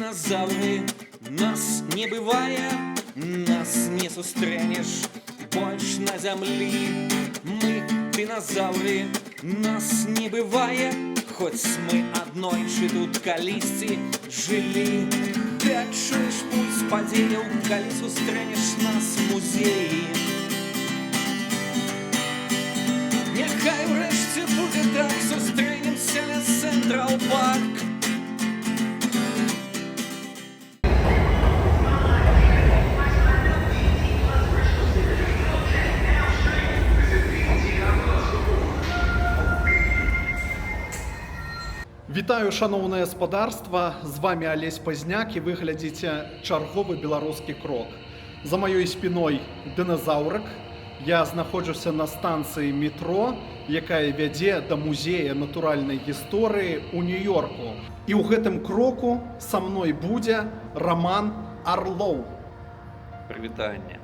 динозавры, нас не бывае, нас не сустрэнеш больш на зямлі. Мы динозавры, нас не бывае, хоць мы аднойчы тут калісьці жылі. Ты адчуеш пульс падзеяў, калі сустрэнеш нас у музеі. Няхай урэшце будзе так, сустрэнемся ля Цэнтрал Парк. Вітаю, шаноўнае гаспадарства, з вами Алесь Пазняк і вы глядзіце чарговы беларускі крок. За маёй спіной дыназаўрык. Я знаходжуся на станцыі метро, якая вядзе да музея натуральнай гісторыі ў Нью-Йорку. І ў гэтым кроку са мной будзе Роман Арлоў. Прывітанне.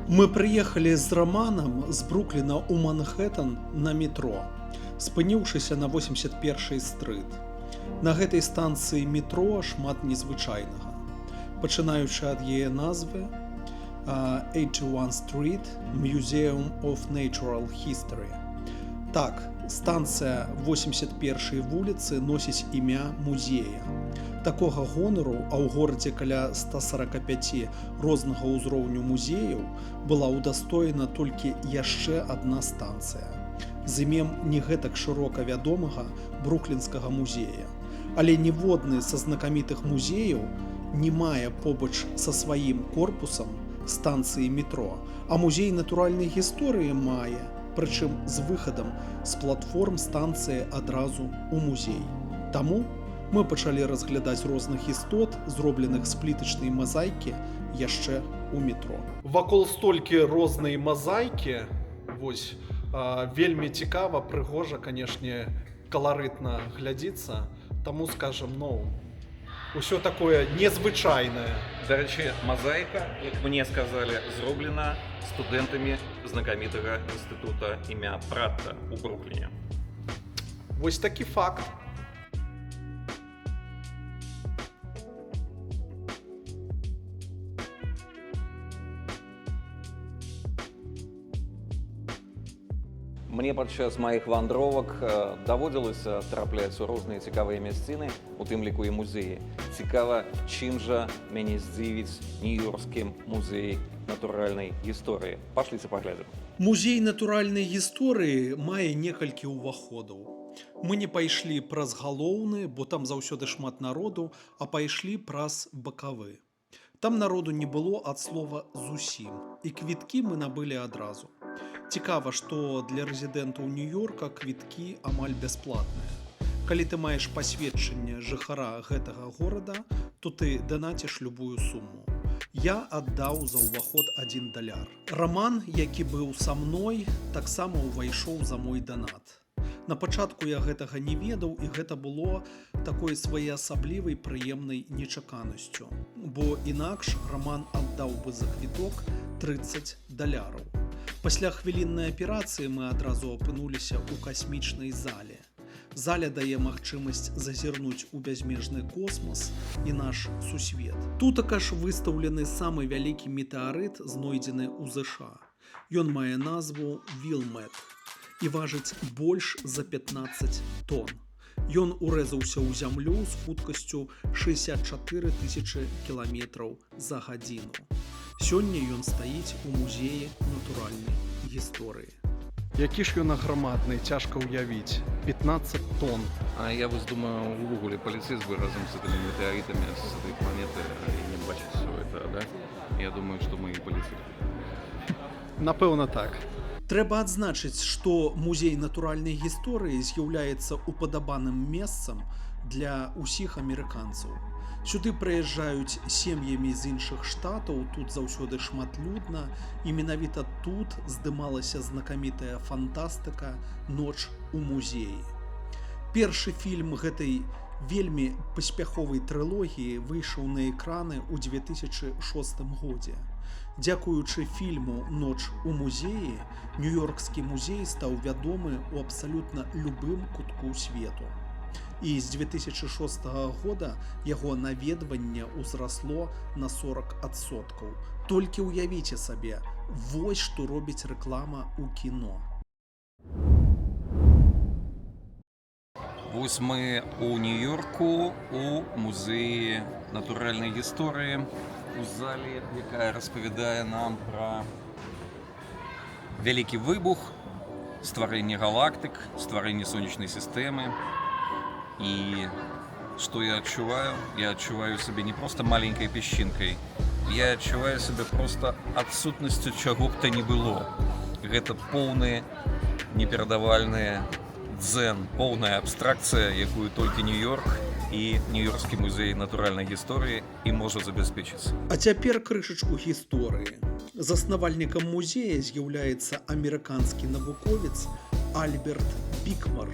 Мы прыехалі з Романам з Брукліна ў Манхэттан на метро, спыніўшыся на 81-й стрыт. На гэтай станцыі метро шмат незвычайнага. Пачынаючы ад яе назвы 81 Street Museum of Natural History. Так, станцыя 81-й вуліцы носіць імя музея. Такога гонару, а ў горадзе каля 145 рознага ўзроўню музеяў, была ўдастоена толькі яшчэ адна станцыя з імем не гэтак шырока вядомага бруклінскага музея. Але ніводны са знакамітых музеяў не мае побач са сваім корпусам станцыі метро, а музей натуральнай гісторыі мае, прычым з выхадам з платформ станцыі адразу ў музей. Таму мы пачалі разглядаць розных істот, зробленых з плітачнай мазаікі яшчэ ў метро. Вакол столькі рознай мазаікі, вось, вельмі цікава, прыгожа, канешне, каларытна глядзіцца, таму, скажам, усё такое незвычайнае. Дарэчы, мазаіка, як мне сказалі, зроблена студэнтамі знакамітага інстытута імя Пратта ў Брукліне. Вось такі факт. Мне падчас маіх вандровак даводзілася трапляць у розныя цікавыя мясціны, у тым ліку і музеі. Цікава, чым жа мяне здзівіць Нью-Йоркскі музей натуральнай гісторыі. Пашліце паглядзім. Музей натуральнай гісторыі мае некалькі ўваходаў. Мы не пайшлі праз галоўны, бо там заўсёды шмат народу, а пайшлі праз бакавы. Там народу не было ад слова зусім, і квіткі мы набылі адразу. Цікава, што для рэзідэнтаў Нью-Йорка квіткі амаль бясплатныя. Калі ты маеш пасведчанне жыхара гэтага горада, то ты данаціш любую суму. Я аддаў за ўваход $1. Роман, які быў са мной, таксама ўвайшоў за мой данат. На пачатку я гэтага не ведаў, і гэта было такой своеасаблівай прыемнай нечаканасцю, бо інакш Роман аддаў бы за квіток $30. Пасля хвіліннай аперацыі мы адразу апынуліся ў касмічнай зале. Заля дае магчымасць зазірнуць у бязмежны космас і наш сусвет. Тутака ж выстаўлены самы вялікі метэарыт, знойдзены ў ЗША. Ён мае назву Вілмет і важыць больш за 15 тонн. Ён урэзаўся ў зямлю з хуткасцю 64 000 кіламетраў за гадзіну. Сёння ён стаіць у музеі натуральнай гісторыі. Які ж ён аграмадны, цяжка ўявіць. 15 тонн. А я вось думаю, увогуле паліцэйс бы разом з этими метеоритами з этой планеты не бачыць все это, да? Я думаю, што мы і паліцэлі. Напэўна, так. Трэба адзначыць, што музей натуральнай гісторыі з'яўляецца упадабаным месцам для ўсіх амерыканцаў. Сюды прыязджаюць сем'ямі з іншых штатаў, тут заўсёды шматлюдна, і менавіта тут здымалася знакамітая фантастыка «Ноч у музеі». Першы фільм гэтай вельмі паспяховай трылогіі выйшаў на экраны ў 2006 годзе. Дзякуючы фільму «Ноч у музеі» Нью-Йоркскі музей стаў вядомы ў абсалютна любым кутку свету. і з 2006 года яго наведванне ўзрасло на 40%. Толькі ўявіце сабе, вось што робіць рэклама ў кіно. Вось мы у Нью-Йорку у музеі натуральнай гісторыі, у залі, якая распавядае нам пра вялікі выбух, стварэнне галактык, стварэнне сонечнай сістэмы. І што я адчуваю? Я адчуваю сябе не проста маленькай песчынкай, я адчуваю сябе проста адсутнасцю чаго б то не было. Гэта поўны неперадавальны дзен, поўная абстракцыя, якую толькі Нью-Йорк і Нью-Йоркскі музей натуральнай гісторыі і можа забяспечыць. А цяпер крышачку гісторыі. Заснавальнікам музея з'яўляецца амерыканскі навуковец Альберт Бікмар,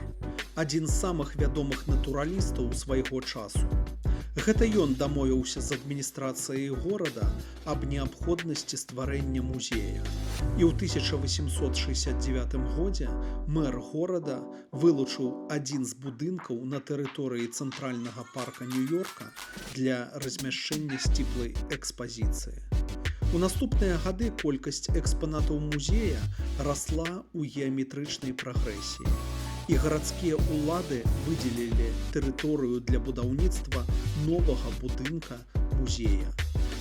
адзін з самых вядомых натуралістаў свайго часу. Гэта ён дамовіўся з адміністрацыяй горада аб неабходнасці стварэння музея. І ў 1869 годзе мэр горада вылучыў адзін з будынкаў на тэрыторыі цэнтральнага парка Нью-Йорка для размяшчэння сціплай экспазіцыі. У наступныя гады колькасць экспанатаў музея расла ў геаметрычнай прагрэсіі. І гарадскія ўлады выдзелілі тэрыторыю для будаўніцтва новага будынка музея.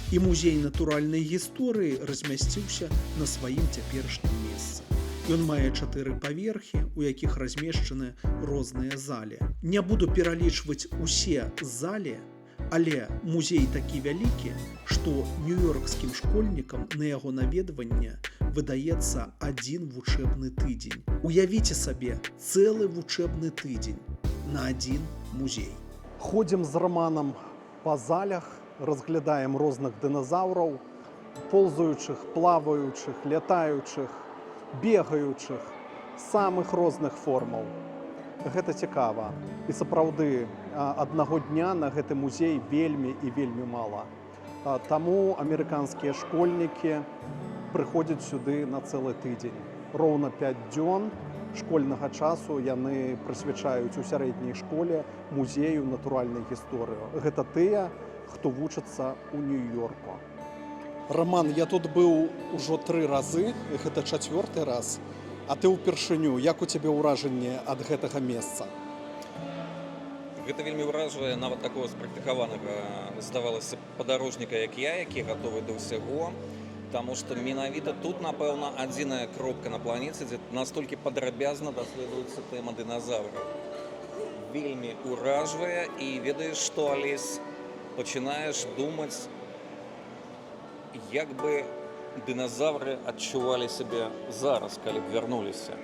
І музей натуральнай гісторыі размясціўся на сваім цяперашнім месцы. Ён мае 4 паверхі, у якіх размешчаны розныя залі. Не буду пералічваць усе залі, але музей такі вялікі, што нью-йоркскім школьнікам на яго наведванне выдаецца адзін вучэбны тыдзень. Уявіце сабе, цэлы вучэбны тыдзень на адзін музей. Ходзім з Раманам па залях, разглядаем розных дыназаўраў, ползаючых, плаваючых, лятаючых, бегаючых, самых розных формаў. Гэта цікава. І сапраўды, аднаго дня на гэты музей вельмі і вельмі мала. Таму амерыканскія школьнікі прыходзяць сюды на цэлы тыдзень. Роўна 5 дзён школьнага часу яны прысвячаюць у сярэдняй школе музею натуральнай гісторыі. Гэта тыя, хто вучыцца ў Нью-Йорку. Раман, я тут быў ужо 3 разы, гэта 4-й раз. А ты ўпершыню, як у цябе ўражанне ад гэтага месца? Гэта вельмі ўражвае нават такого спрактыкаванага, здавалася, падарожніка, як я, які гатовы да ўсяго. Таму што менавіта тут, напэўна, адзіная кропка на планеце, дзе настолькі падрабязна даследуецца тэма дыназаўраў. Вельмі ўражвае, і ведаеш што, Алесь, пачынаеш думаць, як бы дыназавры адчувалі сябе зараз, калі б вярнуліся.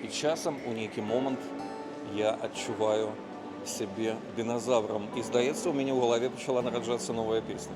І часам у нейкі момант я адчуваю сябе дыназаврам. І здаецца, у мяне ў галаве пачала нараджацца новая песня.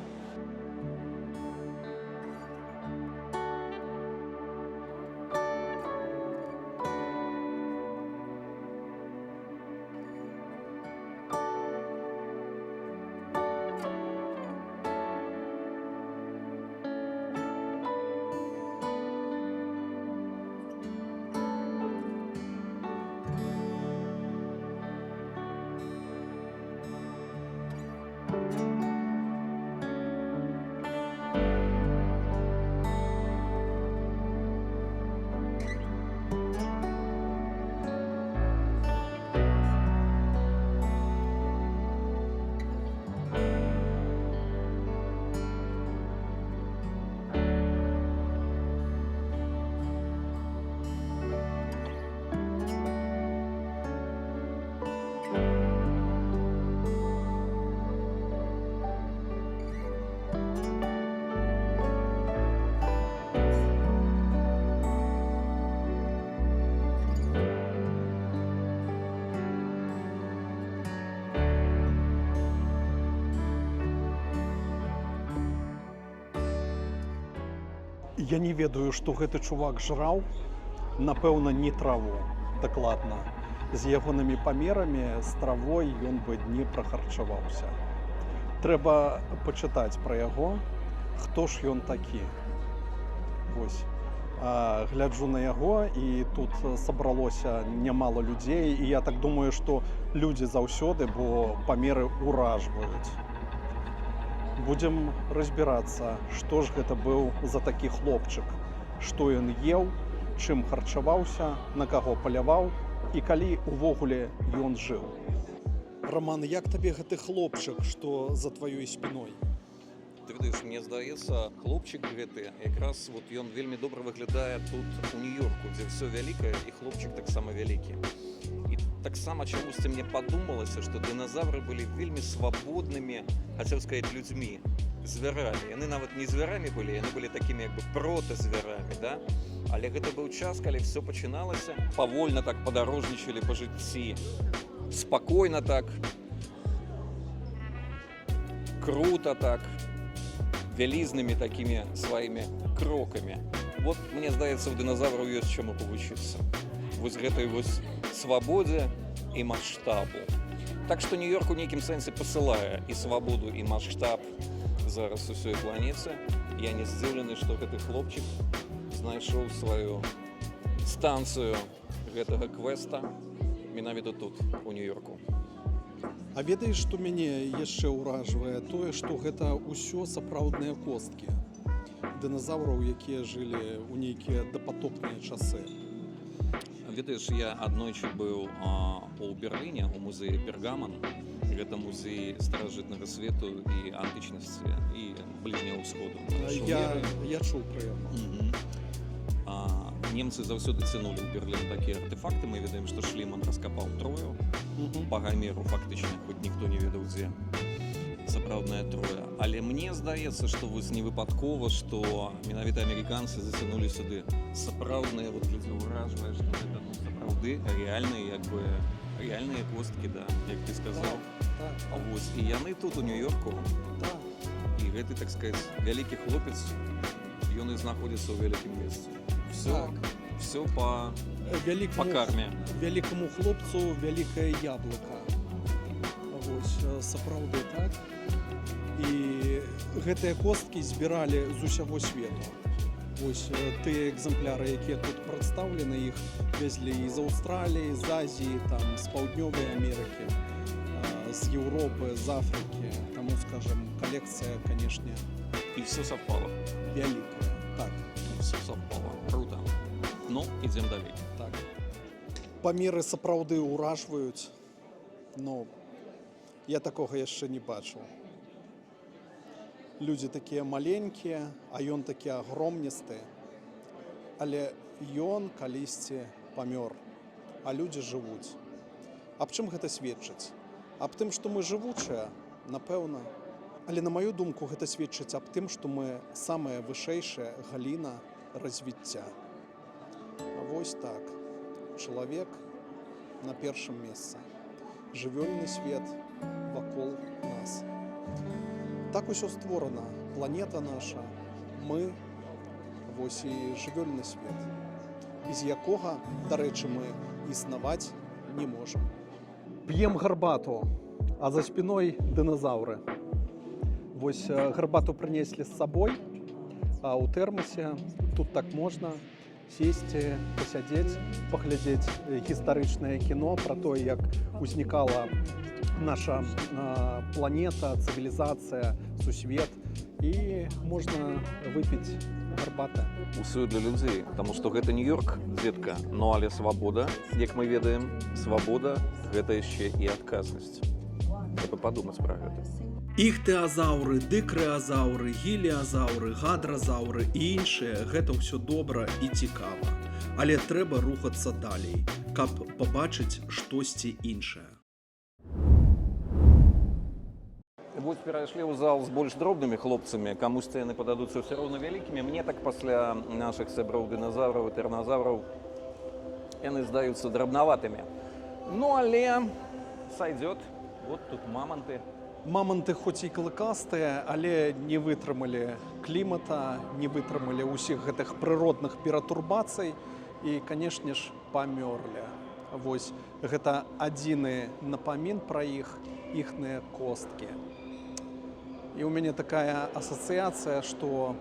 Я не ведаю, што гэты чувак жраў, напэўна, не траву, дакладна. З ягонымі памерамі з травой ён бы не прахарчаваўся. Трэба пачытаць пра яго, хто ж ён такі. Вось. гляджу на яго, і тут сабралося нямала людзей, і я так думаю, што людзі заўсёды, бо памеры ўражваюць. Будзем разбірацца, што ж гэта быў за такі хлопчык, што ён еў, чым харчаваўся, на каго паляваў і калі увогуле ён жыў. Роман, як табе гэты хлопчык, што за тваёй спіной? Ты ведаеш, мне здаецца, хлопчык гэты якраз вот ён вельмі добра выглядае тут у Нью-Йорку, дзе ўсё вялікае і хлопчык таксама вялікі. І таксама чамусьці мне падумалася, што дыназавры былі вельмі свабоднымі, хацеў сказаць, людзьмі, звярамі. Яны нават не звярамі былі, яны былі такімі як бы протазвярамі, да? Але гэта быў час, калі ўсё пачыналася, павольна так падарожнічалі па жыцці, спакойна так, круто так, вялізнымі такімі сваімі крокамі. Вот, мне здаецца, у дыназавраў ёсць чаму павучыцца. Вось гэтай вось свабодзе і маштабу. Так што Нью-Йорк у нейкім сэнсе пасылае і свабоду, і маштаб зараз усёй планеце. Я не здзіўлены, што гэты хлопчык знайшоў сваю станцыю гэтага квеста менавіта тут, у Нью-Йорку. А ведаеш, што мяне яшчэ ўражвае тое, што гэта ўсё сапраўдныя косткі дыназаўраў, якія жылі ў нейкія дапатопныя часы. Ведаеш, я аднойчы быў у Берліне, у музеі Пергамон. Гэта музей старажытнага свету і антычнасці, і бліжняга ўсходу. Я чуў пра яго. Немцы заўсёды цянулі ў Берлін такія артефакты. Мы ведаем, што Шліман раскапаў Трою. Па Гамеру фактычна, хоць ніхто не ведаў, дзе сапраўдная Троя. Але мне здаецца, што вось не выпадкова, што менавіта амерыканцы зацянулі сюды сапраўдныя, вот людзі ўражвае, што гэта сапраўды рэальныя, як бы рэальныя косткі, да, як ты сказаў. Вось, і яны тут у Нью-Йорку. І гэты, так сказаць, вялікі хлопец, ён і знаходзіцца ў вялікім месцы. Все по карме. Вялікаму хлопцу вялікае яблыка. Вось, сапраўды так. І гэтыя косткі збіралі з усяго свету. Вось тыя экземпляры, якія тут прадстаўлены, іх везлі з Аўстраліі, з Азіі, там, з Паўднёвай Амерыкі, з Еўропы, з Афрыкі. Таму, скажем, калекцыя, канешне, І все совпало. вялікая. Так. Все совпало. Круто. Ну, ідзем далей. Так. Памеры сапраўды ўражваюць, но я такога яшчэ не бачыў. Людзі такія маленькія, а ён такі агромністы. Але ён калісьці памёр, а людзі жывуць. Аб чым гэта сведчыць? Аб тым, што мы жывучыя, напэўна. Але на маю думку, гэта сведчыць аб тым, што мы самая вышэйшая галіна развіцця. А вось так. Чалавек на першым месцы. Жывёльны свет вакол нас. Так усё створана. Планета наша, мы, вось і жывёльны свет, без якога, дарэчы, мы існаваць не можам. П'ем гарбату, а за спіной дыназаўры. Вось гарбату прынеслі з сабой, а ў тэрмасе тут так можна сесці, пасядзець, паглядзець гістарычнае кіно пра тое, як узнікала наша планета, цывілізацыя, сусвет, і можна выпіць гарбаты. Усё для людзей, таму што гэта Нью-Йорк, дзетка, ну але свабода, як мы ведаем, свабода гэта яшчэ і адказнасць. Трэба падумаць пра гэта. Іхтыазаўры, дыкрыазаўры, геліазаўры, гадразаўры і іншыя – гэта ўсё добра і цікава. Але трэба рухацца далей, каб пабачыць штосьці іншае. Вось перайшлі ў зал з больш дробнымі хлопцамі, камусьці яны пададуцца ўсё роўна вялікімі. Мне так пасля нашых сяброў дыназаўраў і тэрназаўраў яны здаюцца драбнаватымі. Ну але сайдёт. Вот тут маманты. Маманты хоць і клыкастыя, але не вытрымалі клімата, не вытрымалі ўсіх гэтых прыродных пературбацый і, канешне ж, памёрлі. Вось гэта адзіны напамін пра іх, іхныя косткі. І ў мяне такая асацыяцыя, што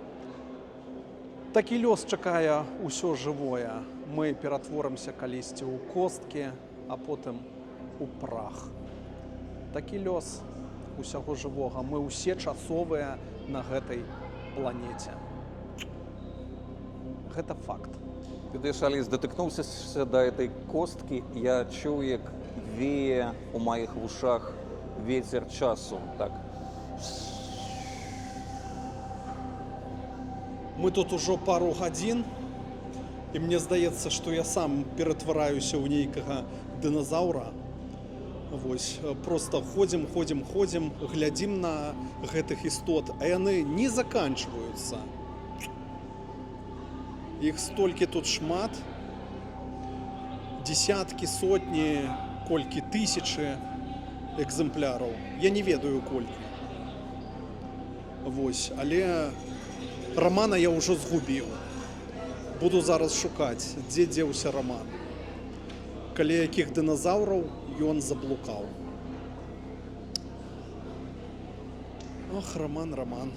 Такі лёс чакае ўсё жывое. Мы ператворымся калісьці ў косткі, а потым у прах. Такі лёс усяго жывога. Мы ўсе часовыя на гэтай планеце. Гэта факт. Куди ж, Аліс, дотикнувся до этой костки, я чув, як віє у моїх вушах вітер часу. Так. Мы тут ужо пару гадзін, і мне здаецца, што я сам ператвараюся ў нейкага дыназаўра. Вось, просто ходзім, глядзім на гэтых істот, а яны не заканчваюцца. Іх столькі тут шмат, дзесяткі, сотні, колькі тысячы экземпляраў. Я не ведаю колькі. Вось, але Рамана я ўжо згубіў. Буду зараз шукаць, дзе дзеўся Раман. Каля якіх дыназаўраў ён заблукаў. Ах, Раман, Раман.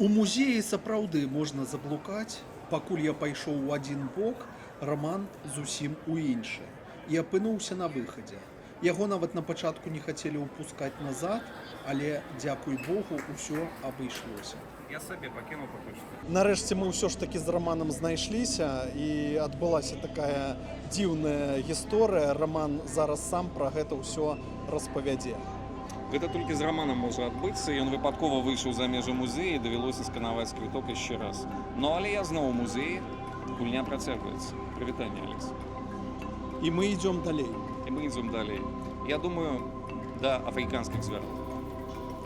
У музеі сапраўды можна заблукаць. Пакуль я пайшоў у адзін бок, Раман зусім у іншы. І апынуўся на выхадзе. Яго нават на пачатку не хацелі ўпускаць назад, але, дзякуй Богу, усё абышлося. Я себе покинул по почте. Нарэшце мы ўсё ж такі з Раманам знайшліся, і адбылася такая дзіўная гісторыя. Раман зараз сам пра гэта ўсё распавядзе. Гэта толькі з Раманам можа адбыцца, ён выпадкова выйшаў за межы музея і давялося сканаваць квіток яшчэ раз. Ну, але я зноў у музеі, гульня працягваецца. Прывітанне, Аліс. І мы ідзём далей. І мы ідзём далей. Я думаю, да афрыканскіх звяраў.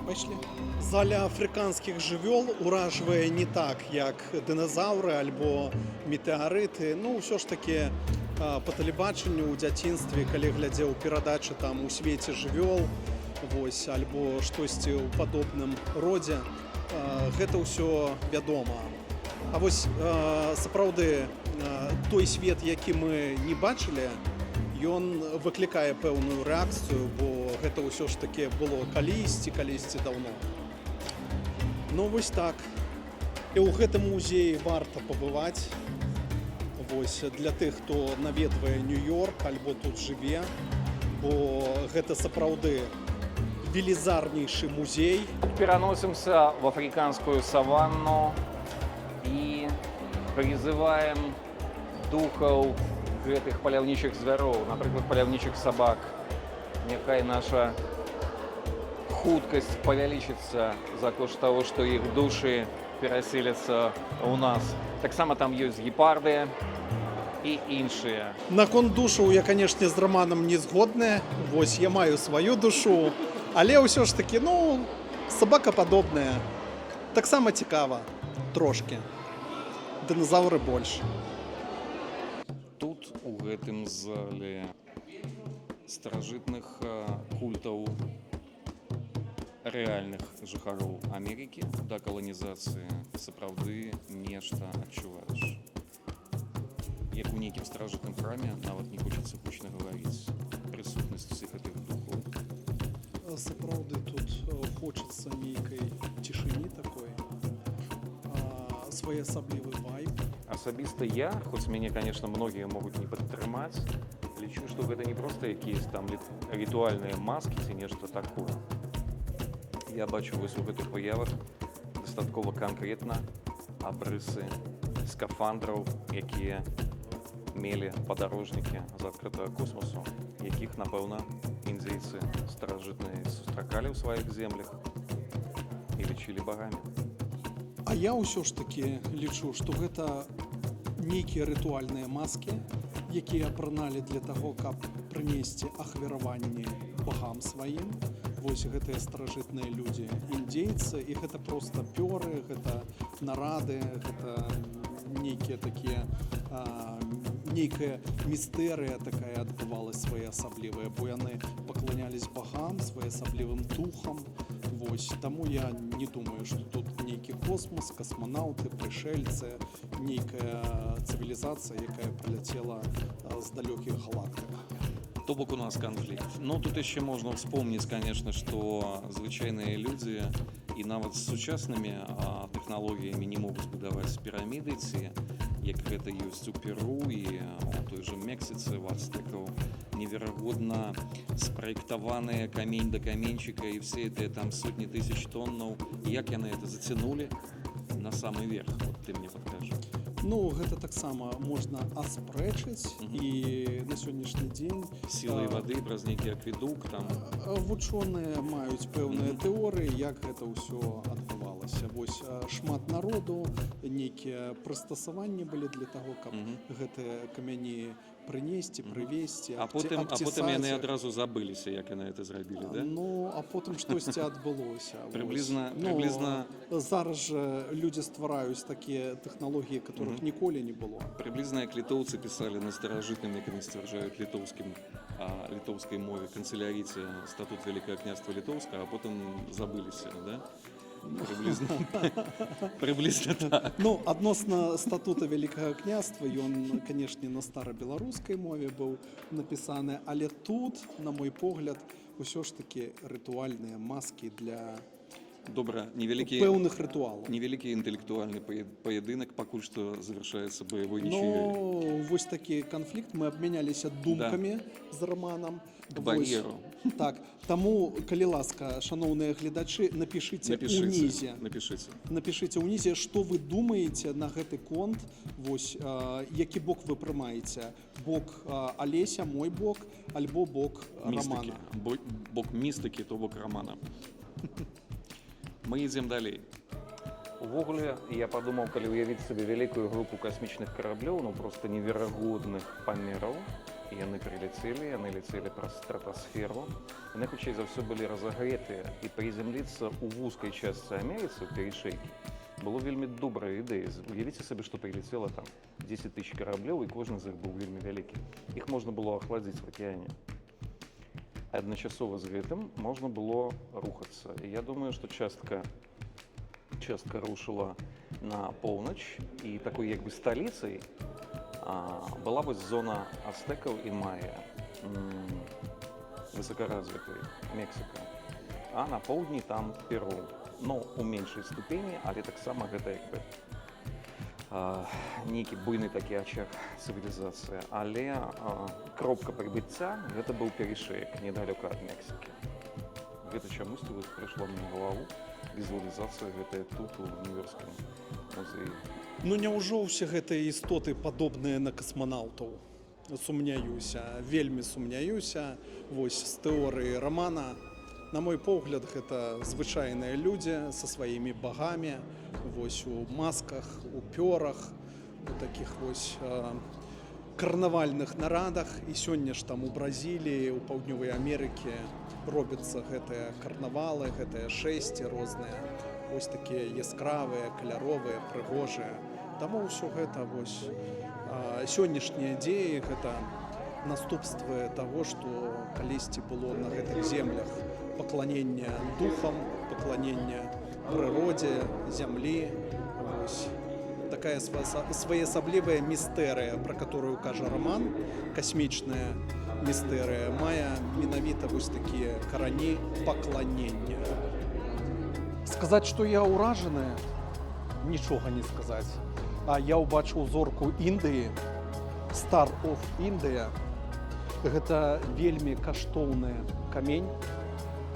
Пайшлі. Заля афрыканскіх жывёл уражвае не так, як дыназаўры альбо метэарыты. Ну, ўсё ж такі па тэлебачанню ў дзяцінстве, калі глядзеў перадачы там у свеце жывёл, вось, альбо штосьці ў падобным родзе, гэта ўсё вядома. А вось сапраўды той свет, які мы не бачылі, ён выклікае пэўную рэакцыю, бо гэта ўсё ж такі было калісьці даўно. Ну вось так. І ў гэтым музеі варта пабываць. Вось для тых, хто наведвае Нью-Йорк альбо тут жыве, бо гэта сапраўды велізарнейшы музей. Пераносимся в африканскую саванну и призываем духов гэтых паляўнічых звяроў, напрыклад, паляўнічых сабак. Няхай наша хуткасць павялічыцца за кошт таго, што іх душы пераселяцца ў нас. Таксама там ёсць гепарды і іншыя. Наконт душаў я, канешне, з Раманам не згодны. Вось я маю сваю душу, але ўсё ж такі, ну, сабака падобная. Таксама цікава трошкі. Дыназаўры больш. Тут у гэтым зале старажытных культаў рэальных жыхароў Амерыкі да каланізацыі сапраўды нешта адчуваеш. Як у нейкім старажытным храме, нават не хочацца гучна гаварыць. Прысутнасць усіх гэтых духоў. Сапраўды тут хочацца нейкай цішыні такой, своеасаблівы вайб. Асабіста я, хоць мяне, конечно, многія могуць не падтрымаць, лічу, што гэта не проста якісь там ритуальныя маскі ці нешта такое. Я бачу вось у гэтых выявах дастаткова канкрэтна абрысы скафандраў, якія мелі падарожнікі з адкрытага космосу, якіх, напэўна, індзейцы старажытныя сустракалі ў сваіх землях і лічылі багамі. А я ўсё ж такі лічу, што гэта нейкія рытуальныя маскі, якія апраналі для таго, каб прынесці ахвяраванні багам сваім. Вось гэтыя старажытныя людзі, індзейцы, і гэта проста пёры, гэта нарады, гэта нейкія такія, нейкая містэрыя такая адбывалась своеасаблівая, бо яны пакланялись багам, своеасаблівым духам. Вось, таму я не думаю, што тут нейкі космос, касманаўты, прышельцы, нейкая цывілізацыя, якая прыляцела з далёкіх галактык. То бок у нас конфликт. Но тут еще можно вспомнить, конечно, что звычайные люди І нават з сучаснымі тэхналогіямі не могуць будаваць піраміды, ці як гэта ёсць у Перу і у той жа Мексіцы, у ацтэкаў, неверагодна спраектаваныя камень да каменьчыка і все гэтыя там сотні тысяч тоннаў. Як яны это зацянулі на самы верх? Вот ты мне падкажы. Ну, гэта таксама можна аспрэчыць, і на сённяшні дзень Сілай вады праз нейкі акведук там. вучоныя маюць пэўныя тэорыі, як гэта ўсё адбывалася. Вось шмат народу, нейкія прыстасаванні былі для таго, каб гэтыя камяні прынесці, прывезці, А потым яны адразу забыліся, як яны это зрабілі, да? Ну, а потым штосьці адбылося. Прыблізна Зараз жа людзі ствараюць такія тэхналогіі, которых ніколі не было. Прыблізна як літоўцы пісалі на старажытным, як яны сцвярджаюць, літоўскай мове канцылярыце статут Вялікага княства Літоўскага, а потым забыліся, да? Прыблізна так. Ну, адносна статута Вялікага княства, ён, канешне, на старабеларускай мове быў напісаны, але тут, на мой погляд, усё ж такі рытуальныя маскі для Добра, пэўных рытуалаў. невялікі інтэлектуальны паядынак, пакуль што завяршаецца баявой нічыёй. Ну, вось такі канфлікт, мы абмяняліся думкамі з Романам. К бар'еру. Так, таму, калі ласка, шаноўныя гледачы, напішыце ўнізе. Напішыце ўнізе, што вы думаеце на гэты конт, вось, які бок вы прымаеце. Бок Алеся, мой бок, альбо бок Романа. Бок містыкі, то бок Романа. Мы ідзем далей. Увогуле, я падумаў, калі ўявіць сабе вялікую групу касмічных караблёў, ну проста неверагодных памераў, і яны прыляцелі, яны ляцелі праз стратасферу, яны хутчэй за ўсё былі разагретыя, і прыземліцца ў вузкай частцы Амерыцы, у перышэйкі, было вельмі добрая ідэя. Уявіце сабе, што прилецела там 10 тысяч караблёў, і кожны з іх быў вельмі вялікі. Іх можна было ахладзіць в акеане. Адначасова з гэтым можна было рухацца. І я думаю, што частка рушыла на поўнач, і такой як бы сталіцай была вось зона ацтэкаў і майя, высокаразвітай Мексіка. А на поўдні там Перу. Ну, у меншай ступені, але таксама гэта як бы нейкі буйны такі ачаг цывілізацыі. Але кропка прыбыцця гэта быў перышэек недалёка ад Мексікі. Гэта чамусьці вот прыйшло мне ў галаву. Візуалізацыя гэтая тут у Нью-Йоркскім музеі. Ну няўжо ўсе гэтыя істоты падобныя на касманаўтаў? Сумняюся, вельмі сумняюся. Вось з тэорыі Романа. На мой погляд, гэта звычайныя людзі са сваімі багамі, вось у масках, у пёрах, у такіх вось карнавальных нарадах. І сёння ж там у Бразіліі, у Паўднёвай Амерыкі робяцца гэтыя карнавалы, гэтыя шэсці розныя, вось такія яскравыя, каляровыя, прыгожыя. Таму ўсё гэта вось сённяшнія дзеі, гэта наступствы таго, што калісьці было на гэтых землях. Пакланення духам, пакланення прыродзе, зямлі. Вось. Такая своеасаблівая містэрыя, пра которую кажа Роман, касмічная містэрыя, мае менавіта вось такія карані пакланення. Сказаць, што я ўражаны, нічога не сказаць. А я ўбачыў зорку Індыі, Star of India. Гэта вельмі каштоўны камень,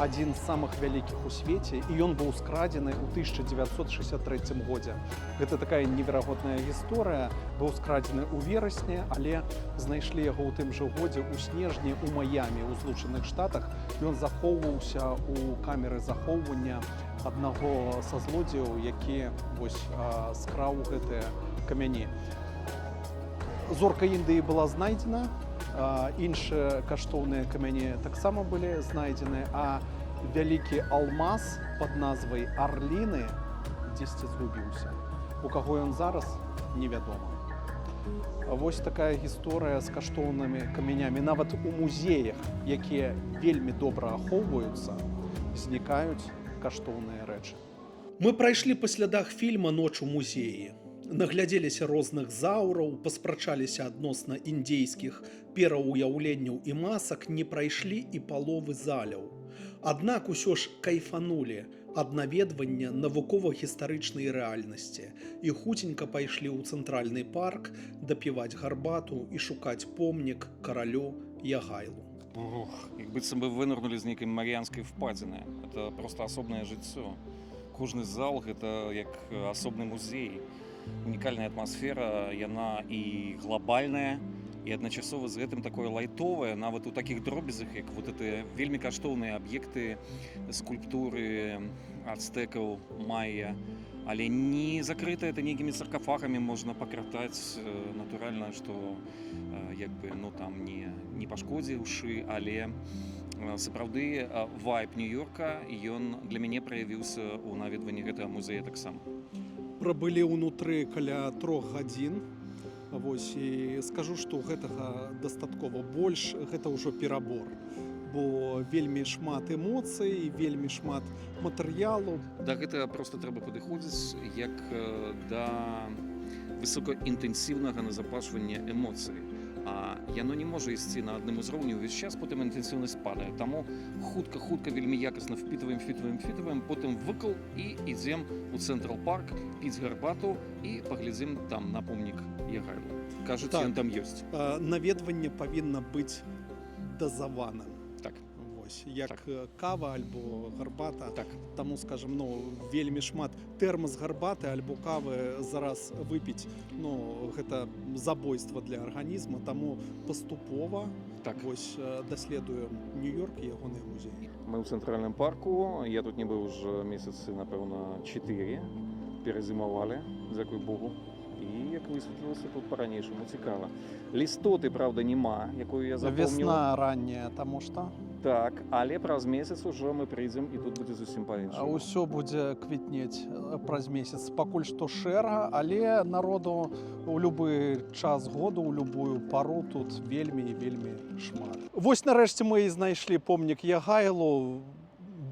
адзін з самых вялікіх у свеце, і ён быў скрадзены ў 1963 годзе. Гэта такая неверагодная гісторыя, быў скрадзены ў верасні, але знайшлі яго ў тым жа годзе ў снежні ў Майамі, ў Злучаных Штатах. Ён захоўваўся ў камеры захоўвання аднаго са злодзеяў, які вось скраў гэтыя камяні. Зорка Індыі была знайдзена, іншыя каштоўныя камяні таксама былі знайдзены, а вялікі алмаз пад назвай Арліны дзесьці згубіўся. У каго ён зараз, невядома. Вось такая гісторыя з каштоўнымі камянямі. Нават у музеях, якія вельмі добра ахоўваюцца, знікаюць каштоўныя рэчы. Мы прайшлі па слядах фільма «Ноч у музеі». Наглядзеліся розных заўраў, паспрачаліся адносна індзейскіх пераўяўленняў і масак, не прайшлі і паловы заляў. Аднак усё ж кайфанулі ад наведвання навукова-гістарычнай рэальнасці і хуценька пайшлі ў цэнтральны парк дапіваць гарбату і шукаць помнік каралю Ягайлу. Ух, як быццам бы вынырнулі з нейкай марыянскай впадзіны. Это проста асобнае жыццё. Кожны зал гэта як асобны музей. Унікальная атмасфера, яна і глобальная, і адначасова з гэтым такое лайтовае, нават у такіх дробязях, як вот это вельмі каштоўныя аб'екты скульптуры ацтэкаў, майя, але не закрыта это нейкімі саркафагамі, можна пакратаць, натуральна, што як бы, ну там не пашкодзіўшы, але сапраўды вайб Нью-Йорка, ён для мяне праявіўся ў наведванні гэтага музея таксама. Прабылі ўнутры каля 3 гадзін. Вось, і скажу, што гэтага дастаткова больш, гэта ўжо перабор, бо вельмі шмат эмоцый, вельмі шмат матэрыялу. Да гэтага проста трэба падыходзіць як да высокаінтэнсіўнага назапашвання эмоцый. А яно не можа ісці на адным узроўні ўвесь час, потым інтэнсіўнасць падае. Таму хутка вельмі якасна впітваем, потым выкал і ідзем у Цэнтрал парк піць гарбату і паглядзім там на помнік Ягайлу. Кажуць, Так. ён там ёсць. Наведванне павінна быць дазаваным. Так. Вось, як Так. кава альбо гарбата. Так. Таму, скажем, вельмі шмат тэрмас гарбаты альбо кавы зараз выпіць, гэта забойства для арганізма, таму паступова Так. вось даследуем Нью-Йорк і ягоны музей. Мы ў цэнтральным парку, я тут не быў уже месяцы, напэўна, 4, перазімавалі, дзякуй Богу. І, як высветлілася, тут па-ранейшаму цікава. Лістоты, правда, нема, якую я запомніў. Весна ранняя, таму што Так, але праз месяц ужо мы прыйдзем, і тут будзе зусім па-іншаму. ўсё будзе квітнець праз месяц. Пакуль што шэра, але народу ў любы час году, ў любую пару тут вельмі і вельмі шмат. Вось нарэшце мы і знайшлі помнік Ягайлу.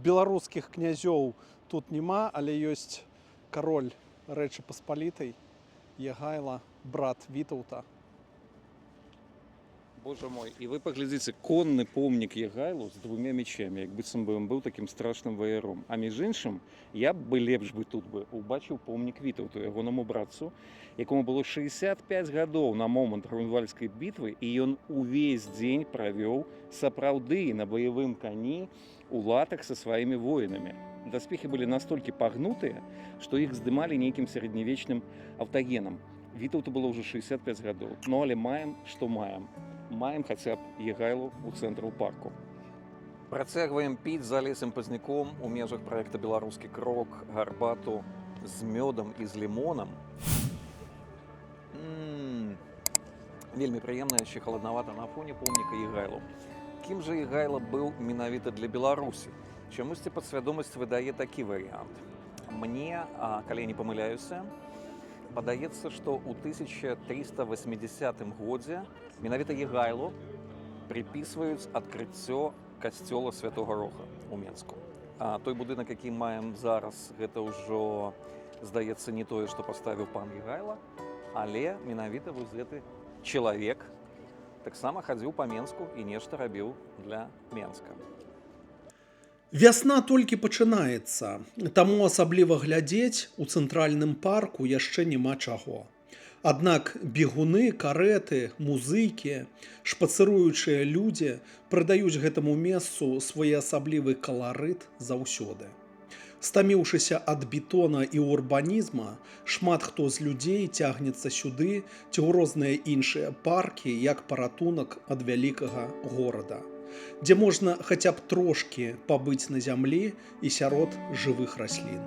Беларускіх князёў тут няма, але ёсць кароль Рэчы Паспалітай Ягайла, брат Вітаўта. Боже мой, і вы паглядзіце, конны помнік Ягайлу з 2 мечамі, як быццам бы ён быў такім страшным ваяром. А між іншым, я б лепш бы тут убачыў помнік Вітаўту, ягонаму братцу, якому было 65 гадоў на момант Грунвальдскай бітвы, і ён увесь дзень правёў сапраўды на баявым кані у латах са сваімі воінамі. Даспехі былі настолькі пагнутыя, што іх здымалі нейкім сярэднявечным аўтагенам. Вітаўту было ўжо 65 гадоў. Ну, але маем, што маем. Маем хаця б Ягайлу ў Цэнтрал парку. Працягваем піць за лесам пазняком у межах праекта «Беларускі крок» гарбату з мёдам і з лімонам. Вельмі прыемна, яшчэ халаднавата на фоне помніка Ягайлу. Кім жа Ягайла быў менавіта для Беларусі? Чамусьці падсвядомасць выдае такі варыянт. Мне, калі я не памыляюся, падаецца, што ў 1380 годзе менавіта Ягайлу припісваюць адкрыццё касцёла Святога Роха ў Менску. Той будынак, які маем зараз, гэта ўжо, здаецца, не тое, што паставіў пан Ягайла, але менавіта вось гэты чалавек таксама хадзіў па Менску і нешта рабіў для Менска. Вясна толькі пачынаецца, таму асабліва глядзець у цэнтральным парку яшчэ няма чаго. Аднак бегуны, карэты, музыкі, шпацыруючыя людзі прыдаюць гэтаму месцу своеасаблівы каларыт заўсёды. Стаміўшыся ад бетона і урбанізма, шмат хто з людзей цягнецца сюды ці ў розныя іншыя паркі як паратунак ад вялікага горада, дзе можна хаця б трошкі пабыць на зямлі і сярод жывых раслін.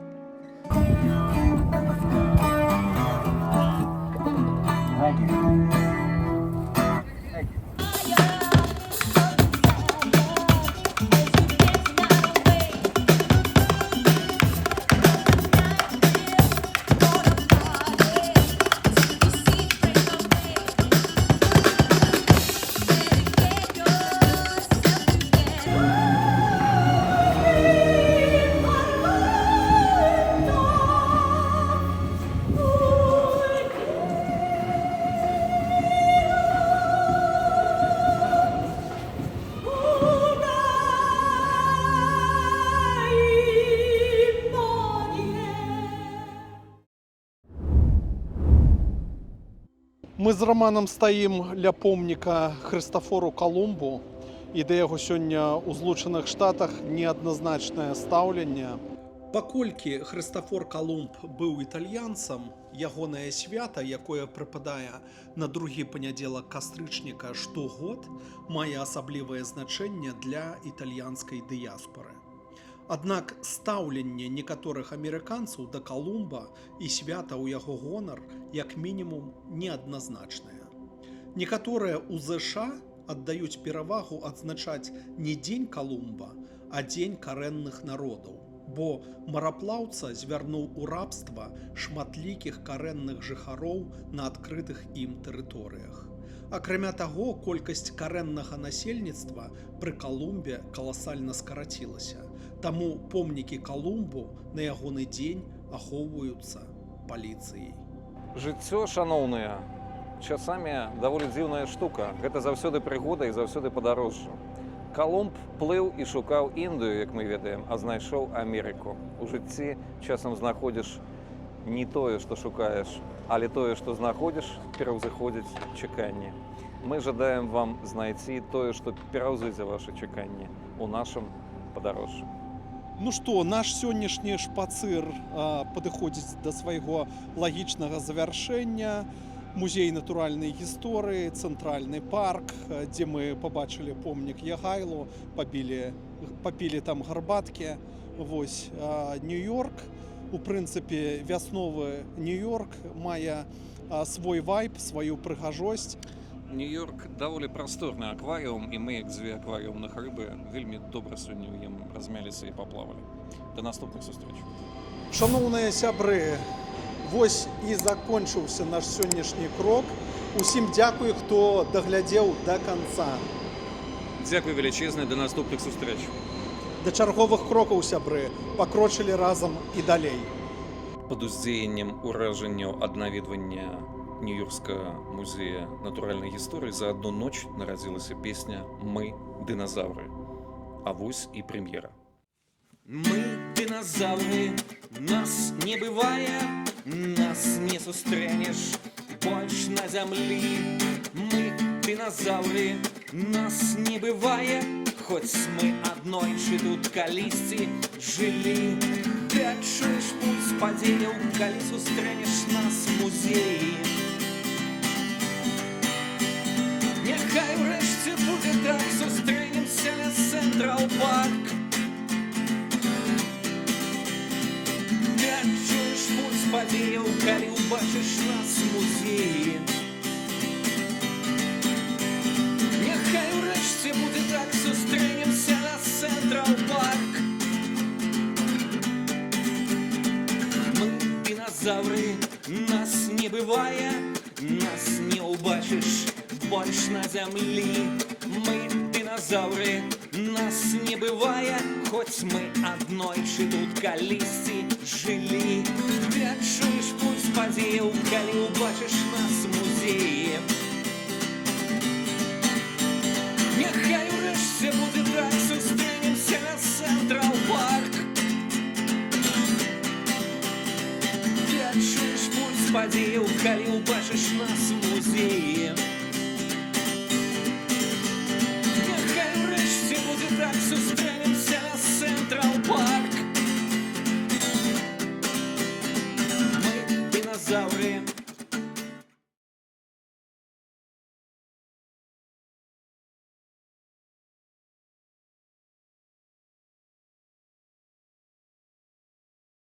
Мы з Романам стаім ля помніка Хрыстафору Калумбу, і да яго сёння ў Злучаных Штатах неадназначнае стаўленне. Паколькі Хрыстафор Калумб быў італьянцам, ягонае свята, якое прыпадае на другі панядзелак кастрычніка штогод, мае асаблівае значэнне для італьянскай дыяспоры. Аднак стаўленне некаторых амерыканцаў да Калумба і свята ў яго гонар як мінімум неадназначнае. Некаторыя ў ЗША аддаюць перавагу адзначаць не дзень Калумба, а дзень карэнных народаў, бо мараплаўца звярнуў у рабства шматлікіх карэнных жыхароў на адкрытых ім тэрыторыях. Акрамя таго, колькасць карэннага насельніцтва пры Калумбе каласальна скарацілася, таму помнікі Калумбу на ягоны дзень ахоўваюцца паліцыяй. Жыццё, шаноўныя, часамі даволі дзіўная штука. Гэта заўсёды прыгода і заўсёды падарожжа. Калумб плыў і шукаў Індыю, як мы ведаем, а знайшоў Амерыку. У жыцці часам знаходзіш не тое, што шукаеш, але тое, што знаходзіш, пераўзыходзіць чаканне. Мы жадаем вам знайсці тое, што пераўзыдзе ваша чаканне у нашым падарожжы. Ну што, наш сённяшні шпацыр падыходзіць да свайго лагічнага завяршэння. Музей натуральнай гісторыі, цэнтральны парк, дзе мы пабачылі помнік Ягайлу, папілі там гарбаткі. Вось Нью-Йорк, у прынцыпе, вясновы Нью-Йорк мае свой вайб, сваю прыгажосць. Нью-Йорк даволі прасторны акварыум, і мы, як дзве акварыумных рыбы, вельмі добра сёння ў ім размяліся і паплавалі. Да наступных сустрэч. Шаноўныя сябры, вось і закончыўся наш сённяшні крок. Усім дзякуй, хто даглядзеў да канца. Дзякуй велічэзна, да наступных сустрэч. Да чарговых крокаў, сябры, пакрочылі разам і далей. Пад уздзеяннем уражанняў ад наведвання Нью-Йоркскага музея натуральнай гісторыі за адну ноч нарадзілася песня «Мы дыназаўры». А вось і прэм'ера. Мы дыназаўры, нас не бывае, нас не сустрэнеш больш на зямлі. Мы дыназаўры, нас не бывае, хоць мы аднойчы тут калісьці жылі. Ты адчуеш пульс падзеяў, калі сустрэнеш нас у музеі. Няхай урэшце будзе так, сустрэнемся ля Цэнтрал Парк. Ты адчуеш пульс падзеяў, калі ўбачыш нас у музеі. Няхай урэшце будзе так, сустрэнемся ля Цэнтрал Парк. Мы дыназаўры, нас не бывае, нас не ўбачыш больш на зямлі. Мы дыназаўры, нас не бывае, хоць мы аднойчы тут калісьці жылі. Ты адчуеш пульс падзеяў, калі ўбачыш нас у музеі. Няхай урэшце будзе так, сустрэнемся ля Цэнтрал Парк. Ты адчуеш пульс падзеяў, калі ўбачыш нас у музеі. Няхай урэшце будзе так, сустрэнемся